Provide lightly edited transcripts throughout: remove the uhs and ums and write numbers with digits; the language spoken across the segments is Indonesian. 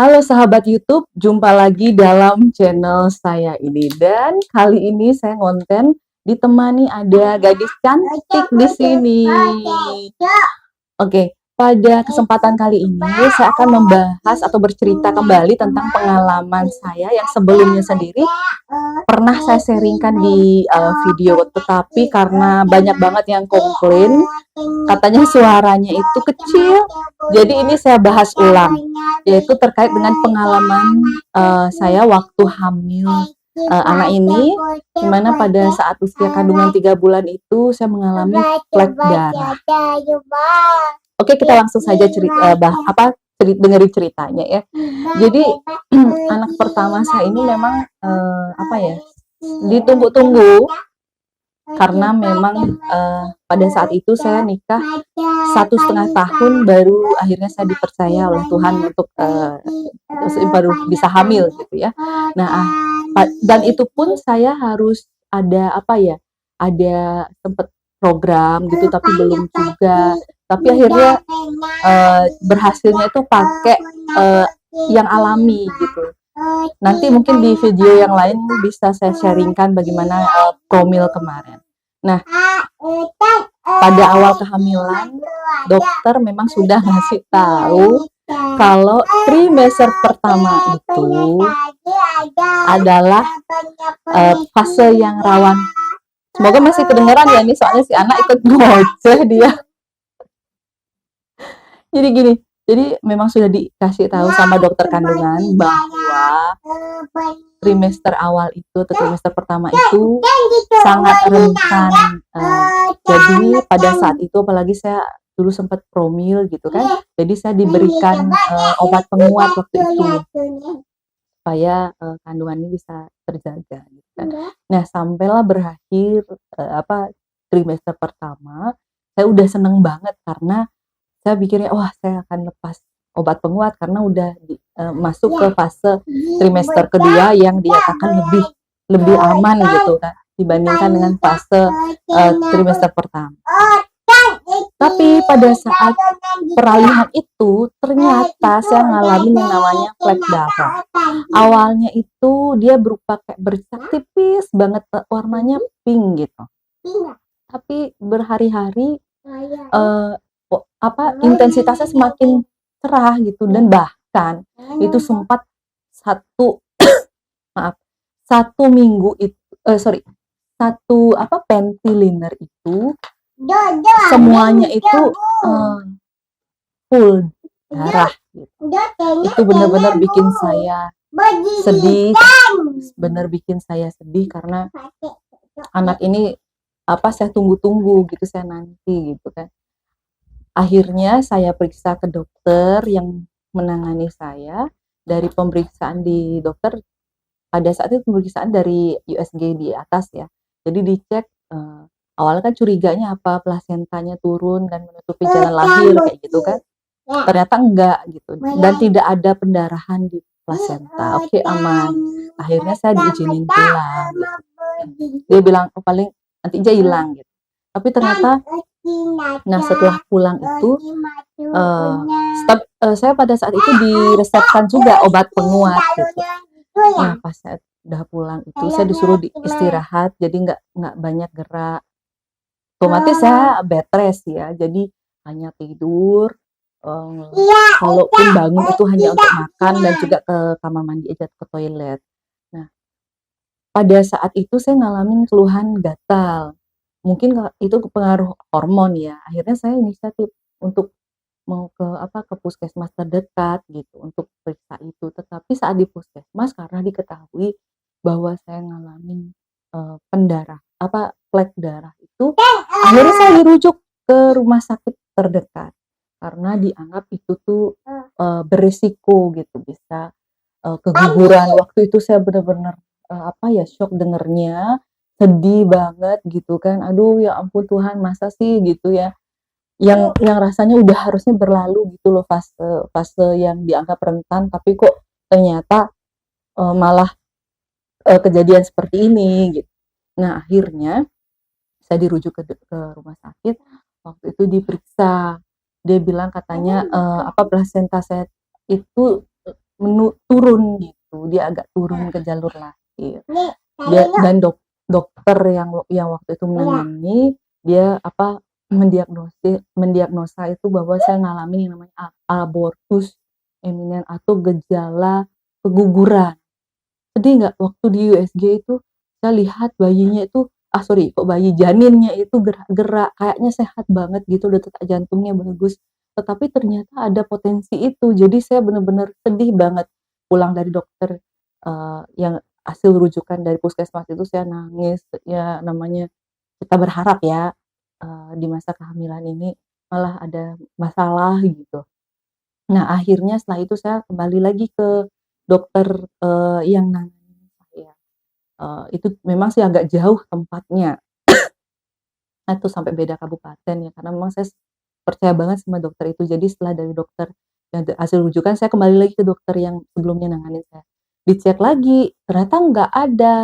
Halo sahabat YouTube, jumpa lagi dalam channel saya ini dan kali ini saya ngonten ditemani ada gadis cantik di sini. Oke, pada kesempatan kali ini saya akan membahas atau bercerita kembali tentang pengalaman saya yang sebelumnya sendiri pernah saya sharingkan di video, tetapi karena banyak banget yang komplain katanya suaranya itu kecil, jadi ini saya bahas ulang, yaitu terkait dengan pengalaman saya waktu hamil anak ini, dimana pada saat usia kandungan 3 bulan itu saya mengalami flek darah. Oke, kita langsung saja dengerin ceritanya ya. Jadi anak pertama saya ini memang ditunggu-tunggu, karena memang pada saat itu saya nikah 1,5 tahun baru akhirnya saya dipercaya oleh Tuhan untuk baru bisa hamil gitu ya. Nah, dan itu pun saya harus ada sempat program gitu, tapi belum juga. Tapi akhirnya berhasilnya itu pakai yang alami gitu. Nanti mungkin di video yang lain bisa saya sharingkan bagaimana promil kemarin. Nah, pada awal kehamilan dokter memang sudah ngasih tahu kalau trimester pertama itu adalah fase yang rawan. Semoga masih kedengeran ya, nih soalnya si anak ikut ngoceh dia. Jadi gini, jadi memang sudah dikasih tahu sama dokter kandungan bahwa trimester awal itu atau trimester pertama itu sangat rentan. Jadi pada saat itu, apalagi saya dulu sempat promil gitu kan, jadi saya diberikan obat penguat waktu itu supaya kandungan ini bisa terjaga gitu kan. Nah, sampailah berakhir trimester pertama, saya udah seneng banget karena saya pikirnya wah saya akan lepas obat penguat karena udah masuk ke fase trimester kedua yang dinyatakan lebih aman gitu kan dibandingkan dengan fase trimester pertama. Tapi pada saat peralihan itu ternyata saya ngalamin yang namanya flek darah. Awalnya itu dia berupa kayak bercak tipis banget, warnanya pink gitu. Tapi berhari-hari intensitasnya semakin cerah gitu, dan bahkan itu sempat satu minggu itu panty liner itu semuanya itu full darah gitu. Itu benar-benar bikin saya sedih, karena anak ini saya tunggu-tunggu gitu, saya nanti gitu kan. Akhirnya saya periksa ke dokter yang menangani saya. Dari pemeriksaan di dokter, pada saat itu pemeriksaan dari USG di atas ya, jadi dicek awalnya kan curiganya plasentanya turun dan menutupi jalan lahir kayak gitu kan, ternyata enggak gitu, dan tidak ada pendarahan di plasenta. Oke, aman. Akhirnya saya diizinin pulang gitu. Dia bilang paling nanti aja hilang gitu, tapi ternyata setelah pulang itu saya pada saat itu diresepkan juga obat penguat gitu. Nah, pas saya udah pulang itu saya disuruh istirahat, jadi nggak banyak gerak. Otomatis saya bed rest ya, jadi hanya tidur. Kalaupun bangun itu hanya untuk makan dan juga ke kamar mandi aja, ke toilet. Nah, pada saat itu saya ngalamin keluhan gatal. Mungkin itu pengaruh hormon ya. Akhirnya saya inisiatif untuk mau ke puskesmas terdekat gitu untuk periksa itu. Tetapi saat di puskesmas, karena diketahui bahwa saya ngalamin flek darah itu, akhirnya saya dirujuk ke rumah sakit terdekat karena dianggap itu tuh berisiko gitu, bisa keguguran. Waktu itu saya benar-benar shock dengernya, sedih banget gitu kan. Aduh ya ampun Tuhan, masa sih gitu ya, yang rasanya udah harusnya berlalu gitu loh, fase yang dianggap rentan, tapi kok ternyata malah kejadian seperti ini gitu. Nah, akhirnya saya dirujuk ke rumah sakit. Waktu itu diperiksa, dia bilang katanya plasenta saya itu turun gitu, dia agak turun ke jalur lahir. Dan dokter yang waktu itu menangani, dia mendiagnosa itu bahwa saya ngalamin yang namanya abortus imminent atau gejala keguguran. Sedih nggak waktu di USG itu saya lihat bayinya itu bayi janinnya itu gerak-gerak, kayaknya sehat banget gitu, detak jantungnya bagus. Tetapi ternyata ada potensi itu. Jadi saya benar-benar sedih banget pulang dari dokter, yang hasil rujukan dari puskesmas itu saya nangis, ya namanya kita berharap ya, di masa kehamilan ini malah ada masalah gitu. Nah akhirnya setelah itu saya kembali lagi ke dokter, yang nanganin saya, itu memang sih agak jauh tempatnya, itu sampai beda kabupaten ya, karena memang saya percaya banget sama dokter itu. Jadi setelah dari dokter yang hasil rujukan, saya kembali lagi ke dokter yang sebelumnya nanganin saya. Dicek lagi, ternyata nggak ada.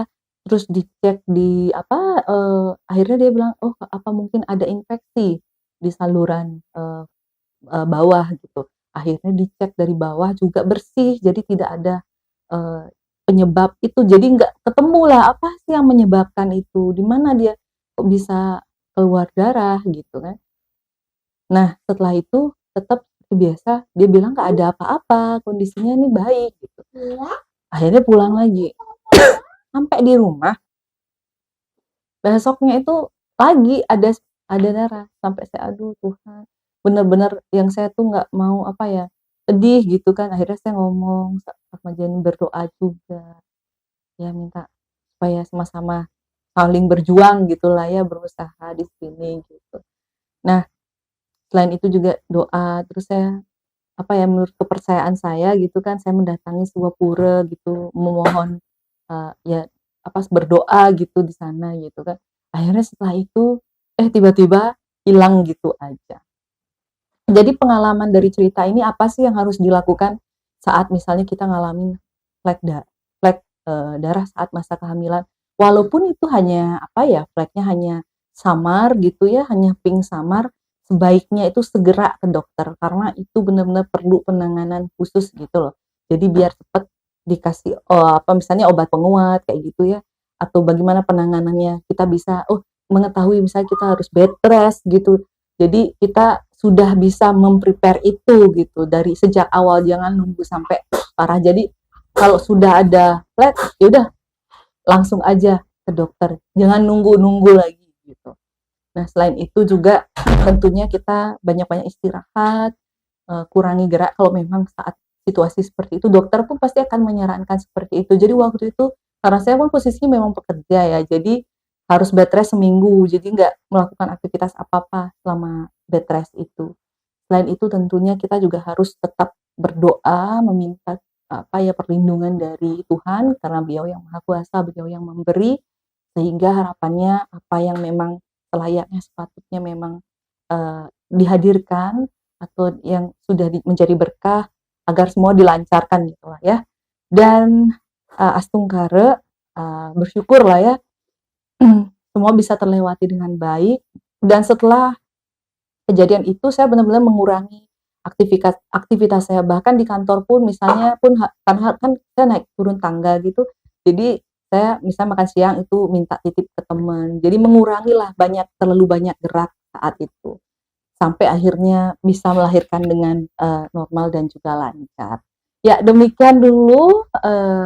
Terus dicek akhirnya dia bilang, "Oh, apa mungkin ada infeksi di saluran, bawah," gitu. Akhirnya dicek dari bawah juga bersih, jadi tidak ada, eee, penyebab itu. Jadi nggak ketemu lah, apa sih yang menyebabkan itu, di mana dia kok bisa keluar darah gitu kan. Nah setelah itu tetap seperti biasa, dia bilang nggak ada apa-apa, kondisinya ini baik gitu. Akhirnya pulang lagi. Sampai di rumah, besoknya itu lagi ada darah, sampai saya, aduh Tuhan, bener-bener yang saya tuh nggak mau sedih gitu kan. Akhirnya saya ngomong sama Janin, berdoa juga, ya minta supaya sama-sama saling berjuang gitulah ya, berusaha di sini gitu. Nah selain itu juga doa, terus saya menurut kepercayaan saya gitu kan, saya mendatangi sebuah pura gitu, memohon, ya berdoa gitu di sana gitu kan. Akhirnya setelah itu, tiba-tiba hilang gitu aja. Jadi pengalaman dari cerita ini apa sih yang harus dilakukan saat misalnya kita ngalamin flek darah saat masa kehamilan. Walaupun itu hanya fleknya hanya samar gitu ya, hanya pink samar, sebaiknya itu segera ke dokter karena itu benar-benar perlu penanganan khusus gitu loh. Jadi biar cepat dikasih misalnya obat penguat kayak gitu ya, atau bagaimana penanganannya kita bisa mengetahui misalnya kita harus bed rest gitu. Jadi kita sudah bisa itu gitu dari sejak awal, jangan nunggu sampai parah. Jadi kalau sudah ada flek, ya udah langsung aja ke dokter, jangan nunggu-nunggu lagi gitu. Nah selain itu juga tentunya kita banyak-banyak istirahat, kurangi gerak kalau memang saat situasi seperti itu. Dokter pun pasti akan menyarankan seperti itu. Jadi waktu itu karena saya pun posisinya memang pekerja ya, jadi harus bed rest seminggu, jadi nggak melakukan aktivitas apa-apa selama bed rest itu. Selain itu tentunya kita juga harus tetap berdoa, meminta perlindungan dari Tuhan karena Beliau yang Maha Kuasa, Beliau yang memberi, sehingga harapannya apa yang memang selayaknya sepatutnya memang dihadirkan atau yang sudah menjadi berkah agar semua dilancarkan gitulah ya. Dan Astungkare bersyukurlah ya semua bisa terlewati dengan baik. Dan setelah kejadian itu saya benar-benar mengurangi aktivitas saya, bahkan di kantor pun misalnya pun karena kan saya naik turun tangga gitu, jadi saya misalnya makan siang itu minta titip ke teman, jadi mengurangilah terlalu banyak gerak saat itu, sampai akhirnya bisa melahirkan dengan normal dan juga lancar. Ya demikian dulu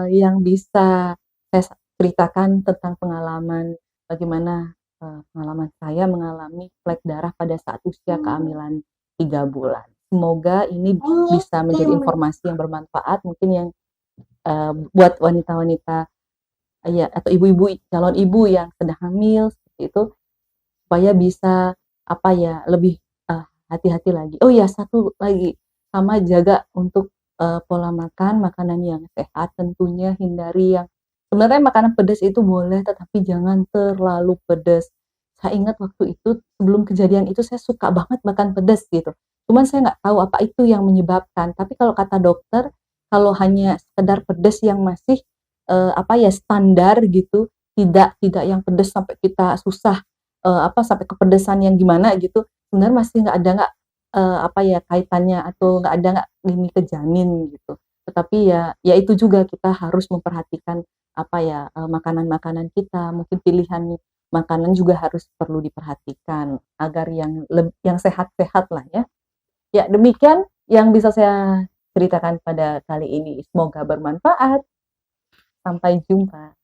yang bisa saya ceritakan tentang pengalaman bagaimana pengalaman saya mengalami flek darah pada saat usia kehamilan 3 bulan. Semoga ini bisa menjadi informasi yang bermanfaat mungkin yang buat wanita-wanita ya atau ibu-ibu, calon ibu yang sedang hamil seperti itu, supaya bisa lebih hati-hati lagi. Oh ya satu lagi, sama jaga untuk pola makan, makanan yang sehat tentunya, hindari yang sebenarnya makanan pedas itu boleh tetapi jangan terlalu pedas. Saya ingat waktu itu sebelum kejadian itu saya suka banget makan pedas gitu. Cuman saya nggak tahu apa itu yang menyebabkan. Tapi kalau kata dokter, kalau hanya sekedar pedas yang masih standar gitu, tidak yang pedas sampai kita susah sampai kepedesan yang gimana gitu, sebenarnya masih nggak ada kaitannya atau nggak ada ini ke janin gitu. Tetapi ya itu juga kita harus memperhatikan apa ya, makanan-makanan kita, mungkin pilihan makanan juga harus perlu diperhatikan agar yang sehat-sehat lah ya. Ya demikian yang bisa saya ceritakan pada kali ini, semoga bermanfaat. Sampai jumpa.